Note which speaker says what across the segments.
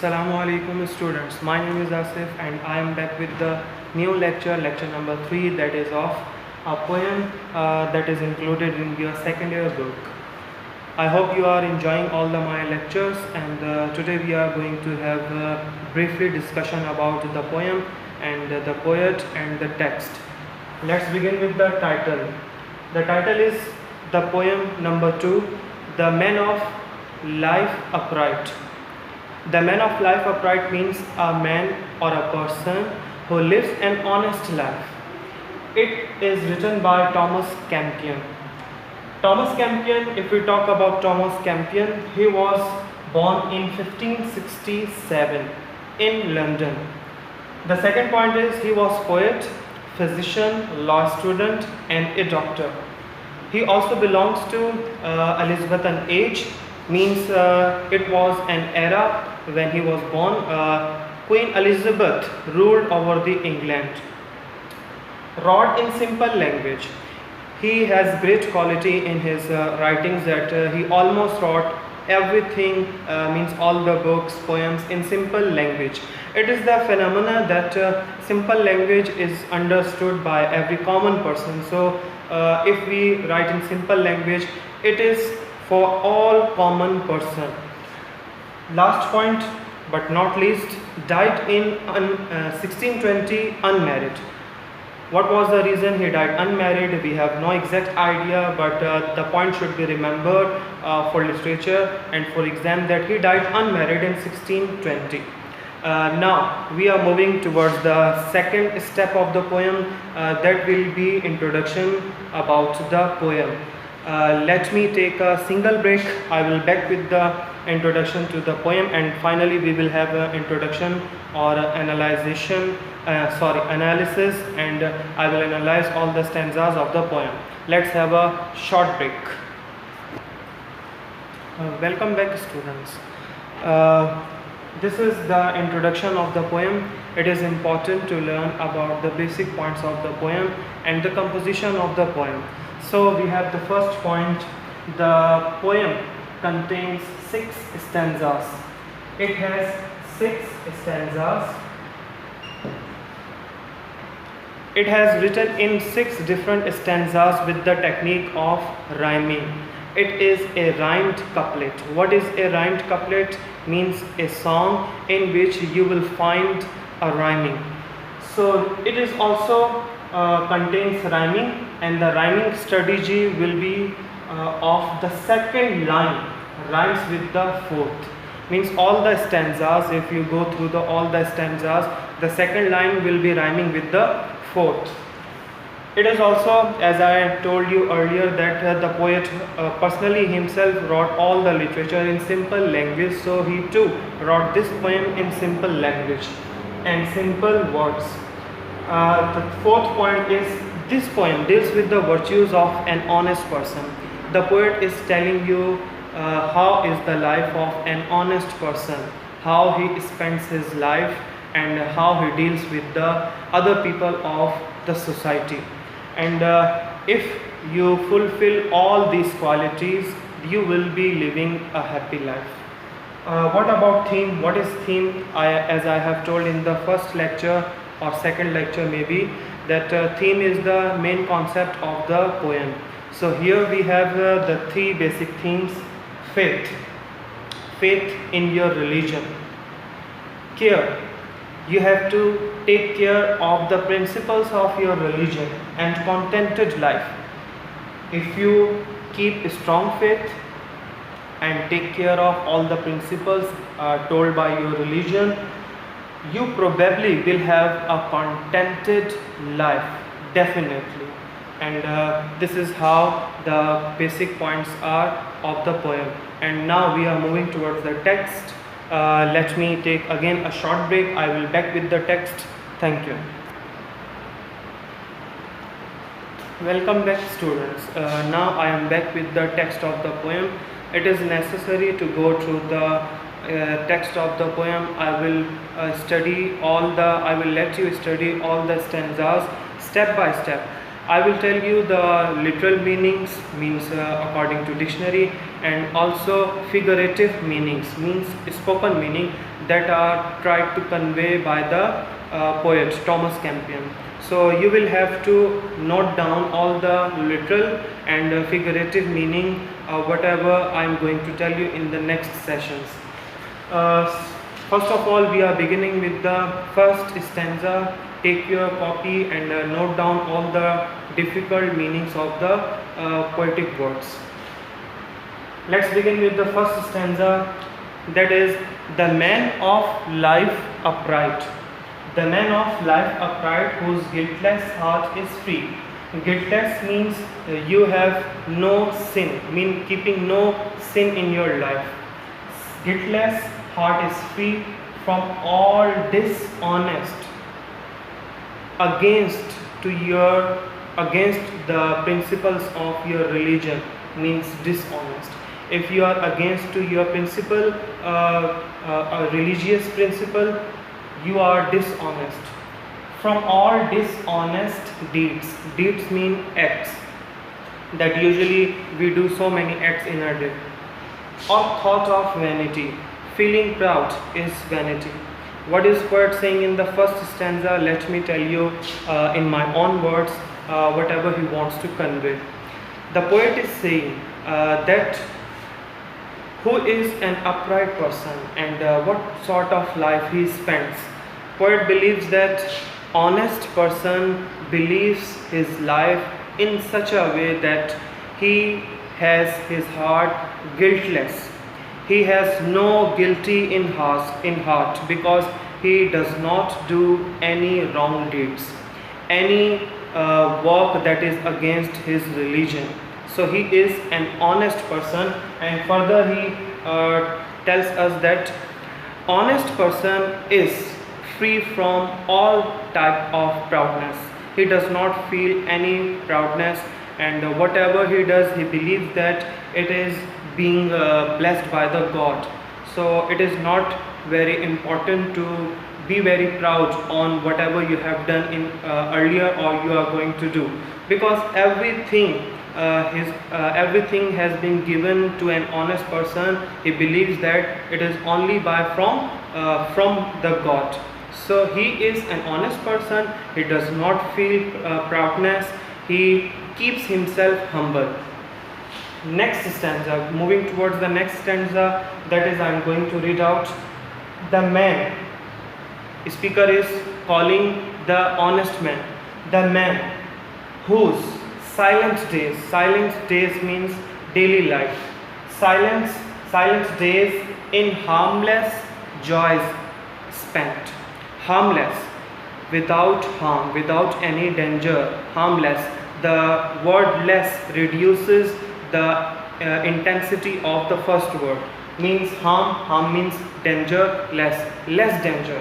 Speaker 1: Assalamu alaikum students. My name is Asif and I am back with the new lecture number 3, that is of a poem that is included in your second year book. I hope you are enjoying all my lectures, and today we are going to have a briefly discussion about the poem and the poet and the text. Let's begin with the title. The title is the poem number 2, The Man of Life Upright. The man of life upright means a man or a person who lives an honest life. It is written by Thomas Campion. Thomas Campion, if we talk about Thomas Campion, he was born in 1567 in London. The second point is he was poet, physician, law student and a doctor. He also belongs to Elizabethan age, means it was an era when he was born. Queen Elizabeth ruled over the England. Wrote in simple language. He has great quality in his writings that he almost wrote everything, means all the books, poems in simple language. It is the phenomena that simple language is understood by every common person. So if we write in simple language, it is for all common person. Last point but not least, died in 1620 unmarried. What was the reason he died unmarried? We have no exact idea, but the point should be remembered for literature and for exam, that he died unmarried in 1620. Now we are moving towards the second step of the poem, that will be introduction about the poem. Let me take a single break. I will back with the introduction to the poem, and finally we will have an introduction or analysis, and I will analyze all the stanzas of the poem. Let's have a short break. Welcome back students. This is the introduction of the poem. It is important to learn about the basic points of the poem and the composition of the poem. So we have the first point. The poem contains 6 stanzas. It has 6 stanzas. It has written in 6 different stanzas with the technique of rhyming. It is a rhymed couplet. What is a rhymed couplet? Means a song in which you will find a rhyming. So it is also contains rhyming, and the rhyming strategy will be of the second line rhymes with the fourth. Means all the stanzas, if you go through all the stanzas, the second line will be rhyming with the fourth. It is also, as I told you earlier, that the poet personally himself wrote all the literature in simple language, so he too wrote this poem in simple language and simple words. The fourth point is, this poem deals with the virtues of an honest person. The poet is telling you how is the life of an honest person, how he spends his life and how he deals with the other people of the society. And if you fulfill all these qualities, you will be living a happy life. What about theme? What is theme? As I have told in the first lecture or second lecture maybe, that theme is the main concept of the poem. So here we have the 3 basic themes. Faith in your religion. Care, you have to take care of the principles of your religion. And contented life, if you keep a strong faith and take care of all the principles told by your religion, you probably will have a contented life, definitely. And this is how the basic points are of the poem. And now we are moving towards the text. Let me take again a short break. I will back with the text. Thank you. Welcome back students. Now I am back with the text of the poem. It is necessary to go through the text of the poem. I will let you study all the stanzas step by step. I will tell you the literal meanings, means according to dictionary, and also figurative meanings, means spoken meaning, that are tried to convey by the poet Thomas Campion. So you will have to note down all the literal and figurative meaning, whatever I am going to tell you in the next sessions. First of all, we are beginning with the first stanza. Take your copy and note down all the difficult meanings of the poetic words. Let's begin with the first stanza, that is, the man of life upright. The man of life upright, whose guiltless heart is free. Guiltless means you have no sin, mean keeping no sin in your life. Guiltless heart is free from all dishonest against the principles of your religion, means dishonest. If you are against to your principle, a religious principle, you are dishonest. From all dishonest deeds. Deeds mean acts, that usually we do so many acts in a day. Or thought of vanity. Feeling proud is vanity. What is poet saying in the first stanza? Let me tell you in my own words whatever he wants to convey. The poet is saying that who is an upright person and what sort of life he spends. Poet believes that honest person believes his life in such a way that he has his heart guiltless. He has no guilty in heart because he does not do any wrong deeds, any work that is against his religion. So he is an honest person, and further he tells us that honest person is free from all type of proudness. He does not feel any proudness, and whatever he does, he believes that it is being blessed by the God. So it is not very important to be very proud on whatever you have done in earlier or you are going to do, because everything has been given to an honest person. He believes that it is only from the God. So he is an honest person. He does not feel proudness. He keeps himself humble. Next stanza, moving towards the next stanza, that is, I am going to read out. The man, speaker is calling the honest man, the man whose silent days means daily life, silent days in harmless joys spent. Harmless, without harm, without any danger, harmless. The word less reduces the intensity of the first word, means harm means danger, less danger.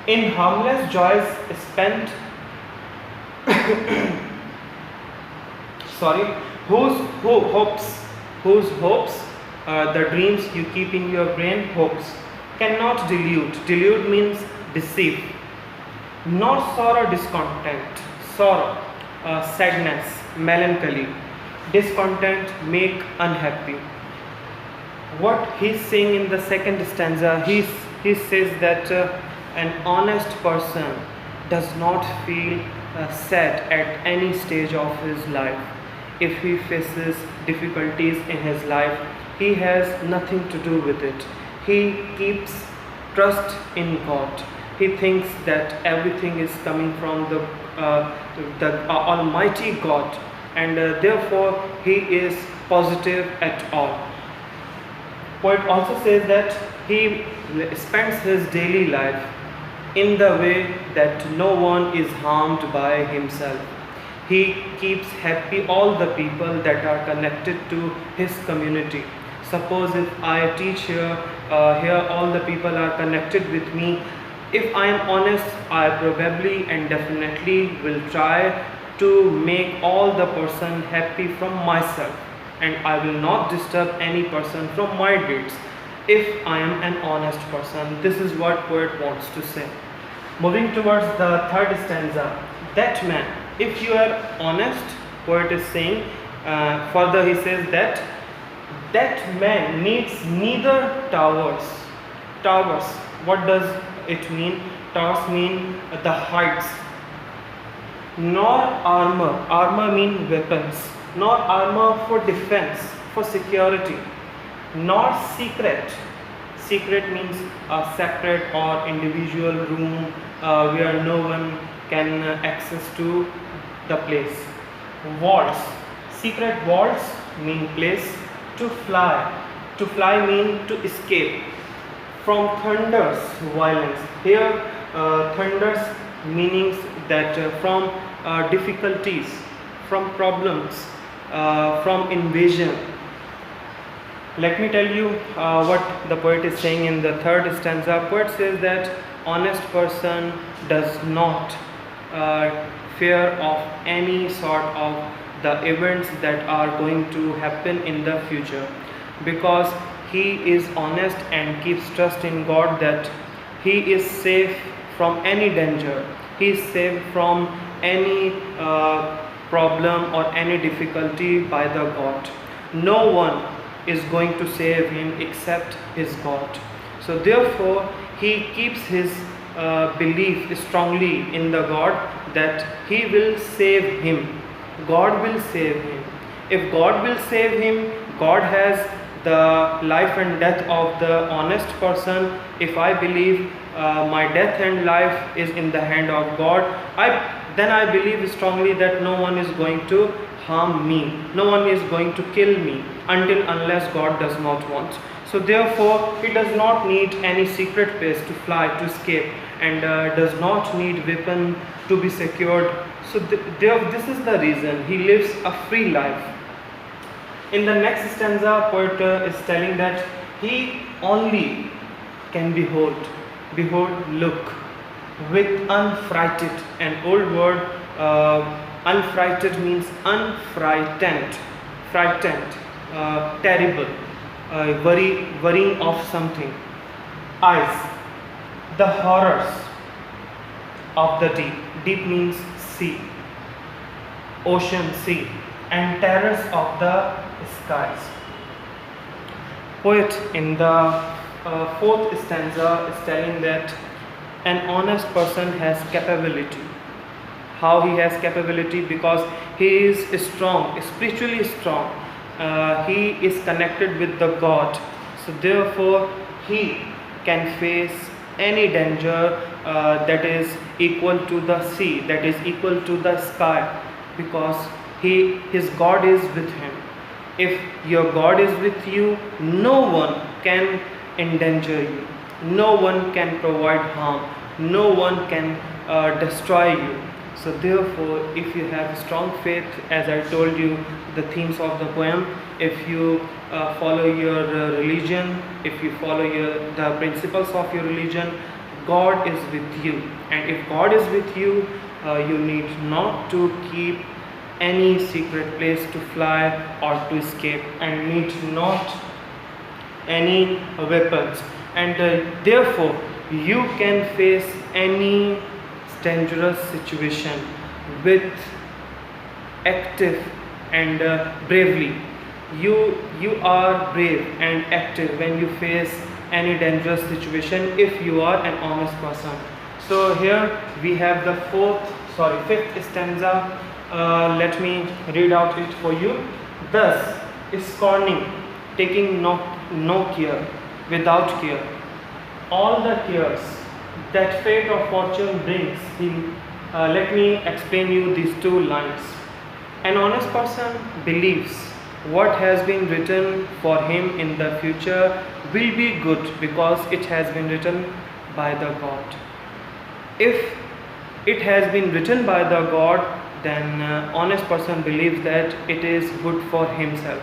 Speaker 1: In harmless joys spent whose hopes, the dreams you keep in your brain, hopes, cannot delude means deceive. Nor sorrow discontent, sadness, melancholy, discontent, make unhappy. What he's saying in the second stanza, he says that an honest person does not feel sad at any stage of his life. If he faces difficulties in his life, he has nothing to do with it. He keeps trust in God. He thinks that everything is coming from the Almighty God, and therefore he is positive at all. Poet also says that he spends his daily life in the way that no one is harmed by himself. He keeps happy all the people that are connected to his community. Suppose if I teach here all the people are connected with me. If I am honest, I probably and definitely will try to make all the person happy from myself, and I will not disturb any person from my deeds if I am an honest person. This is what poet wants to say. Moving towards the third stanza, that man, if you are honest, poet is saying, further he says that man needs neither towers. What does it mean? Towers mean the heights, nor armor mean weapons, nor armor for defense, for security, nor secret means a separate or individual room where no one can access to the place. Walls, secret walls mean place. To fly mean to escape from thunder's violence. Here thunder's meanings that from difficulties, from problems, from invasion. Let me tell you what the poet is saying in the third stanza. Poet says that honest person does not fear of any sort of the events that are going to happen in the future, because he is honest and keeps trust in God that he is safe from any danger, he is safe from any problem or any difficulty by the God. No one is going to save him except his God. So therefore he keeps his belief strongly in the God that he will save him. God will save him. If God will save him, God has the life and death of the honest person. If I believe my death and life is in the hand of God, then I believe strongly that no one is going to harm me, no one is going to kill me unless God does not want. So therefore he does not need any secret place to fly, to escape, and does not need weapon to be secured. So this is the reason he lives a free life. In the next stanza, poet is telling that he only can behold, look, with unfrighted. An old word, unfrighted means unfrightened, frightened, terrible, worrying of something. Eyes, the horrors of the deep. Deep means sea, ocean, sea, and terrors of the skies. Poet in the fourth stanza is telling that an honest person has capability. How he has capability? Because he is strong, spiritually strong. He is connected with the God. So therefore he can face any danger that is equal to the sea, that is equal to the sky, because his God is with him. If your God is with you, no one can endanger you, no one can provide harm, no one can destroy you. So therefore, if you have strong faith, as I told you the themes of the poem, if you follow your religion, if you follow the principles of your religion, God is with you. And if God is with you, you need not to keep any secret place to fly or to escape, and need not any weapons. And therefore you can face any dangerous situation with active and bravely. You are brave and active when you face any dangerous situation if you are an honest person. So here we have the fifth stanza. Let me read out it for you. Thus scorning, taking no care, without care, all the cares that fate or fortune brings him. Let me explain you these two lines. An honest person believes what has been written for him in the future will be good because it has been written by the God. If it has been written by the God, then honest person believes that it is good for himself.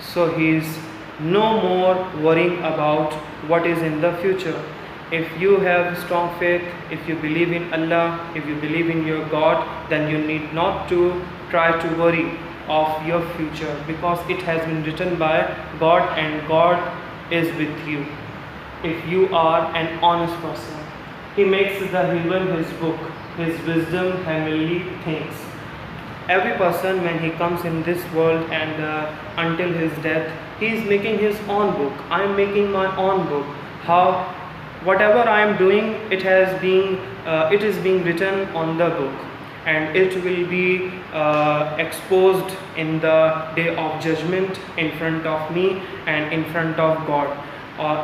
Speaker 1: So he is no more worrying about what is in the future. If you have strong faith, if you believe in Allah, if you believe in your God, then you need not to try to worry of your future, because it has been written by God and God is with you. If you are an honest person, he makes the heaven his book, his wisdom heavenly things. Every person, when he comes in this world and until his death, he is making his own book. I am making my own book. How whatever I am doing, it is being written on the book, and it will be exposed in the day of judgment in front of me and in front of God.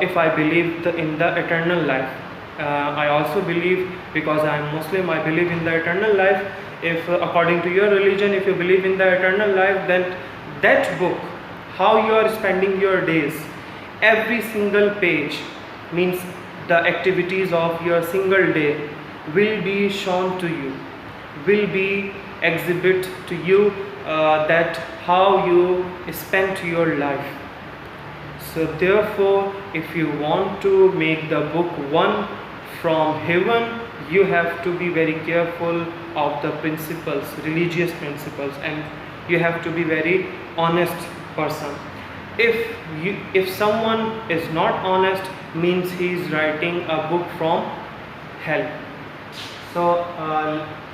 Speaker 1: If I believe in the eternal life, I also believe, because I am Muslim, I believe in the eternal life. If according to your religion, if you believe in the eternal life, then that book, how you are spending your days, every single page, means the activities of your single day, will be shown to you, will be exhibit to you, that how you spent your life. So therefore, if you want to make the book one from heaven, you have to be very careful of the principles, religious principles, and you have to be very honest person. If someone is not honest, means he is writing a book from hell. So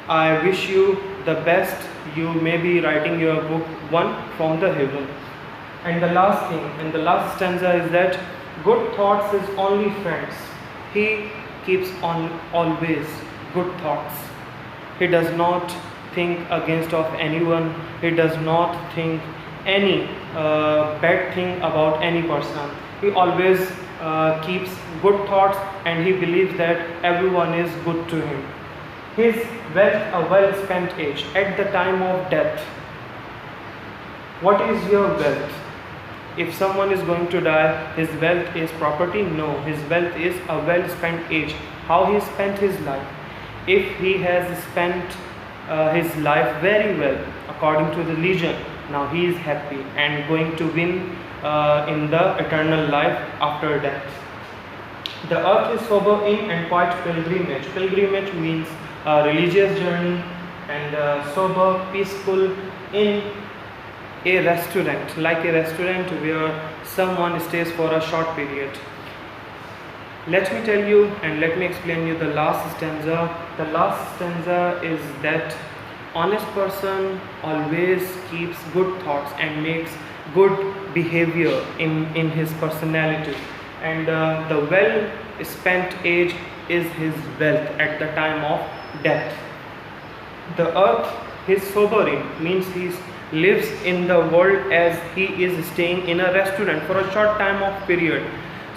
Speaker 1: I wish you the best. You may be writing your book one from the heaven. And the last thing, and the last stanza is that good thoughts is only friends. He keeps on always good thoughts. He does not think against of anyone. He does not think any bad thing about any person. He always keeps good thoughts, and he believes that everyone is good to him. His wealth, a well spent age, at the time of death. What is your wealth? If someone is going to die, his wealth is property? No, his wealth is a well spent age. How he spent his life. If he has spent his life very well according to the religion, now he is happy and going to win in the eternal life after death. The earth is sober in and quite pilgrimage. Pilgrimage means a religious journey, and sober, peaceful, in a restaurant, like a restaurant where someone stays for a short period. Let me tell you and let me explain you the last stanza. The last stanza is that honest person always keeps good thoughts and makes good behavior in his personality, and the well spent age is his wealth at the time of death. The earth, his sobering, means he lives in the world as he is staying in a restaurant for a short time of period.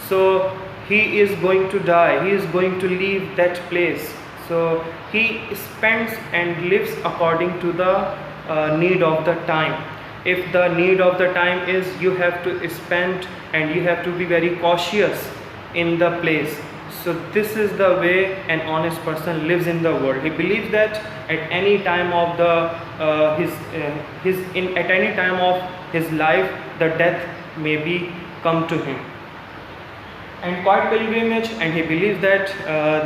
Speaker 1: So he is going to die, he is going to leave that place. So he spends and lives according to the need of the time. If the need of the time is you have to spend and you have to be very cautious in the place. So this is the way an honest person lives in the world. He believes that at any time of at any time of his life, the death may be come to him. And quite pilgrimage, and he believes that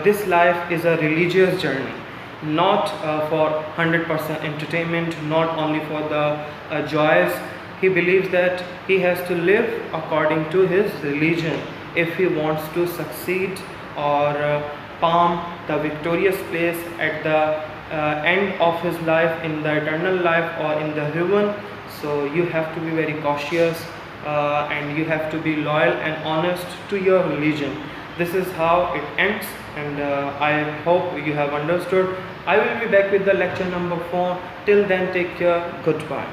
Speaker 1: this life is a religious journey, not for 100% entertainment, not only for the joys. He believes that he has to live according to his religion if he wants to succeed or palm the victorious place at the end of his life, in the eternal life or in the heaven. So you have to be very cautious and you have to be loyal and honest to your religion. This is how it ends, and I hope you have understood. I will be back with the lecture number 4. Till then, take care. Goodbye.